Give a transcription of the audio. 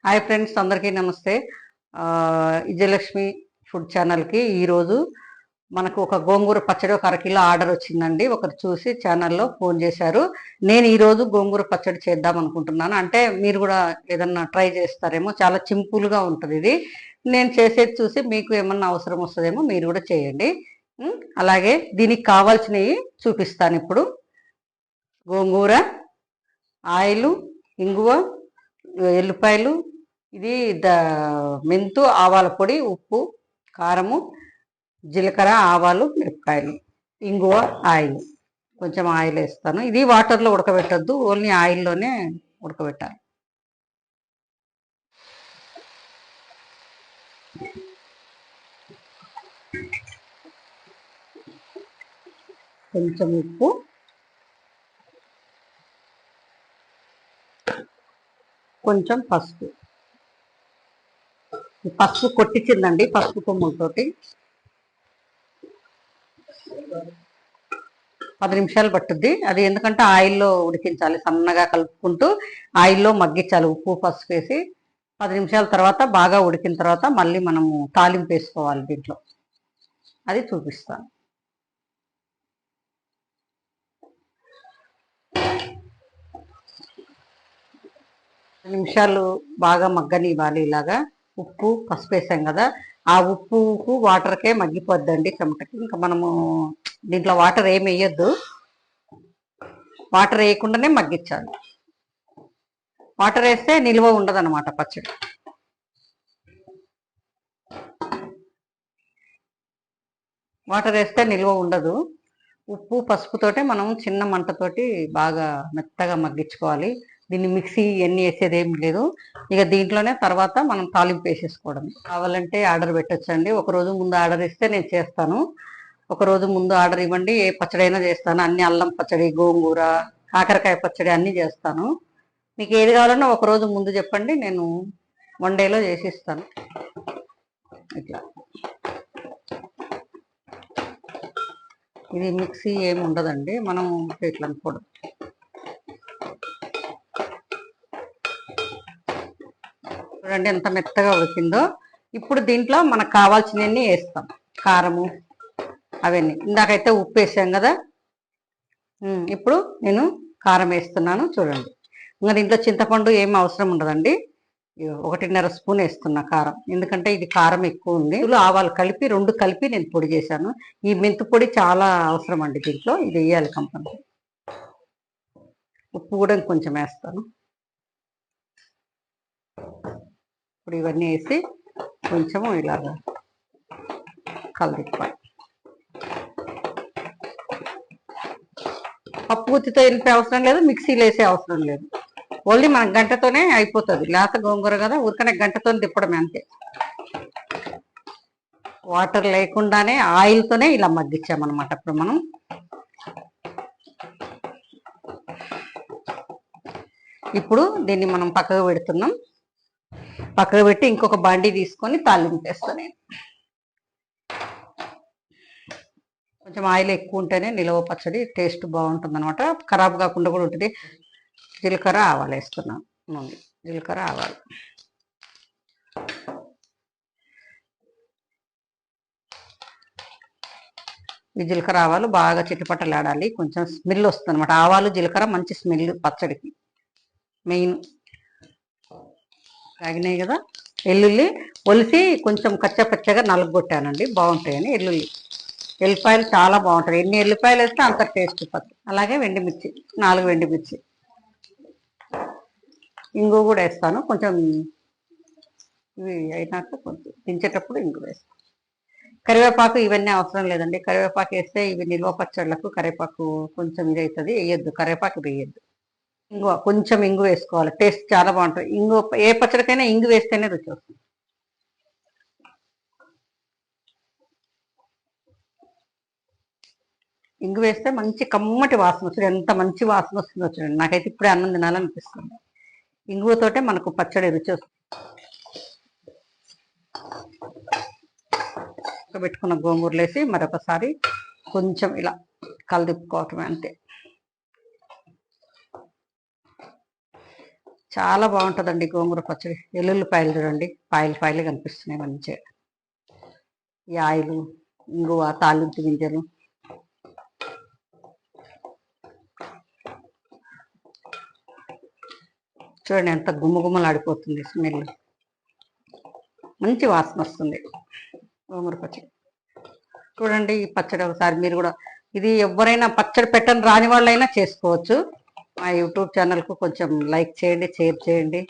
Hi friends, అందరికీ నమస్తే. Vijayalakshmi food ఛానల్కి ఈరోజు మనకు ఒక గోంగూర పచ్చడి ఒక అరకిలో ఆర్డర్ వచ్చిందండి. ఒకరు చూసి ఛానల్లో ఫోన్ చేశారు. నేను ఈరోజు గోంగూర పచ్చడి చేద్దాం అనుకుంటున్నాను. అంటే మీరు కూడా ఏదన్నా ట్రై చేస్తారేమో, చాలా సింపుల్గా ఉంటుంది ఇది. నేను చేసేది చూసి మీకు ఏమన్నా అవసరం వస్తుందేమో మీరు కూడా చేయండి. అలాగే దీనికి కావాల్సినవి చూపిస్తాను ఇప్పుడు. గోంగూర, ఆయిల్, ఇంగువ, ఎల్లిపాయలు, ఇది మెంతు, ఆవాల పొడి, ఉప్పు, కారము, జీలకర్ర, ఆవాలు, మిరపకాయలు, ఇంగువ, ఆయిల్. కొంచెం ఆయిల్ వేస్తాను. ఇది వాటర్లో ఉడకబెట్టద్దు, ఓన్లీ ఆయిల్లోనే ఉడకబెట్టాలి. కొంచెం ఉప్పు, కొంచెం పసుపు. పసుపు కొట్టించిందండి, పసుపు కొమ్ములతోటి. 10 నిమిషాలు పట్టుద్ది అది, ఎందుకంటే ఆయిల్లో ఉడికించాలి. సన్నగా కలుపుకుంటూ ఆయిల్లో మగ్గించాలి. ఉప్పు పసుపు వేసి 10 నిమిషాల తర్వాత బాగా ఉడికిన తర్వాత మళ్ళీ మనము తాలింపు వేసుకోవాలి దీంట్లో. అది చూపిస్తాను. నిమిషాలు బాగా మగ్గనివ్వాలి. ఇలాగా ఉప్పు పసుపు వేసాం కదా, ఆ ఉప్పుకు వాటర్కే మగ్గిపోద్దండి చెమటకి. ఇంకా మనము దీంట్లో వాటర్ ఏమి వేయొద్దు, వాటర్ వేయకుండానే మగ్గించాలి. వాటర్ వేస్తే నిల్వ ఉండదు అనమాట పచ్చడి. వాటర్ వేస్తే నిల్వ ఉండదు. ఉప్పు పసుపుతోటే మనం చిన్న మంటతోటి బాగా మెత్తగా మగ్గించుకోవాలి. దీన్ని మిక్సీ ఎన్ని వేసేది ఏమి లేదు. ఇక దీంట్లోనే తర్వాత మనం తాలింపు వేసేసుకోవడం. కావాలంటే ఆర్డర్ పెట్టచ్చండి. ఒకరోజు ముందు ఆర్డర్ ఇస్తే నేను చేస్తాను. ఒకరోజు ముందు ఆర్డర్ ఇవ్వండి, ఏ పచ్చడి అయినా చేస్తాను. అన్ని అల్లం పచ్చడి, గోంగూర, కాకరకాయ పచ్చడి అన్నీ చేస్తాను. మీకు ఏది కావాలన్నా ఒకరోజు ముందు చెప్పండి, నేను 1 డేలో చేసిస్తాను. ఇట్లా ఇది మిక్సీ ఏమి ఉండదండి, మనం ఇట్లా అనుకోవడం. చూడండి ఎంత మెత్తగా ఉడికిందో. ఇప్పుడు దీంట్లో మనకు కావాల్సినవన్నీ వేస్తాం. కారము అవన్నీ, ఇందాకైతే ఉప్పు వేసాం కదా. ఇప్పుడు నేను కారం వేస్తున్నాను. చూడండి, ఇంకా దీంట్లో చింతపండు ఏం అవసరం ఉండదండి. 1.5 స్పూన్ వేస్తున్నా కారం, ఎందుకంటే ఇది కారం ఎక్కువ ఉంది. ఆవాలు కలిపి 2 కలిపి నేను పొడి చేశాను. ఈ మెంతు పొడి చాలా అవసరం అండి దీంట్లో, ఇది వేయాలి కంపల్సరీ. ఉప్పు కూడా కొంచెం వేస్తాను. ఇప్పుడు ఇవన్నీ వేసి కొంచెము ఇలాగా కలదిప్పాలి. పప్పు గుత్తితో వేసే అవసరం లేదు, మిక్సీలో వేసే అవసరం లేదు. ఓన్లీ మన గంటతోనే అయిపోతుంది. లేత గోంగూర కదా, ఊరికనే గంటతో తిప్పడమే అంతే. వాటర్ లేకుండానే ఆయిల్తోనే ఇలా మగ్గించామన్నమాట. ఇప్పుడు మనం ఇప్పుడు దీన్ని మనం పక్కకు పెడుతున్నాం. పక్కకు పెట్టి ఇంకొక బాండీ తీసుకొని తాలింపు వేస్తాను నేను. కొంచెం ఆయిల్ ఎక్కువ ఉంటేనే నిలవ పచ్చడి టేస్ట్ బాగుంటుంది అనమాట, ఖరాబ్ కాకుండా కూడా ఉంటుంది. జీలకర్ర ఆవాలు వేస్తున్నాను. జీలకర్ర ఆవాలు, ఈ జీలకర్ర ఆవాలు బాగా చిట్టుపట్టలాడాలి. కొంచెం స్మెల్ వస్తుంది అనమాట. ఆవాలు జీలకర్ర మంచి స్మెల్ పచ్చడికి మెయిన్. కాగినాయి కదా. ఎల్లుల్లి ఒలిసి కొంచెం కచ్చపచ్చగా నలగొట్టానండి, బాగుంటాయని. ఎల్లిపాయలు చాలా బాగుంటాయి. ఎన్ని ఎల్లిపాయలు వేస్తే అంత టేస్ట్ పచ్చడి. అలాగే వెండిమిర్చి, 4 వెండిమిర్చి. ఇంగు కూడా వేస్తాను కొంచెం. ఇవి అయినాక కొంచెం దించేటప్పుడు ఇంగు వేస్తాను. కరివేపాకు ఇవన్నీ అవసరం లేదండి. కరివేపాకు వేస్తే ఇవి నిల్వ పచ్చళ్ళకు కరివేపాకు కొంచెం ఇది అవుతుంది, వేయొద్దు. కరివేపాకు వేయొద్దు. ఇంగువ కొంచెం ఇంగు వేసుకోవాలి, టేస్ట్ చాలా బాగుంటుంది. ఇంగు ఏ పచ్చడికైనా ఇంగు వేస్తేనే రుచి వస్తుంది. ఇంగు వేస్తే మంచి కమ్మటి వాసన వస్తుంది. ఎంత మంచి వాసన వస్తుందో చూడండి. నాకైతే ఇప్పుడే అన్నం తినాలనిపిస్తుంది. ఇంగువతోటే మనకు పచ్చడి రుచి వస్తుంది. పెట్టుకున్న గోంగూరలు వేసి మరొకసారి కొంచెం ఇలా కలదిప్పుకోవటమే అంతే. చాలా బాగుంటుందండి గోంగూర పచ్చడి. వెల్లుల్లిపాయలు చూడండి, పాయలు కనిపిస్తున్నాయి మంచిగా. ఈ ఆయిలు, ఇంగువ, తాలింపు గింజలు. చూడండి ఎంత గుమ్మగుమ్మలాడిపోతుంది స్మెల్. మంచి వాసన వస్తుంది గోంగూర పచ్చడి. చూడండి ఈ పచ్చడి ఒకసారి మీరు కూడా, ఇది ఎవరైనా పచ్చడి పెట్టని రాని వాళ్ళైనా చేసుకోవచ్చు. మా యూట్యూబ్ ఛానల్కు కొంచెం లైక్ చేయండి, షేర్ చేయండి.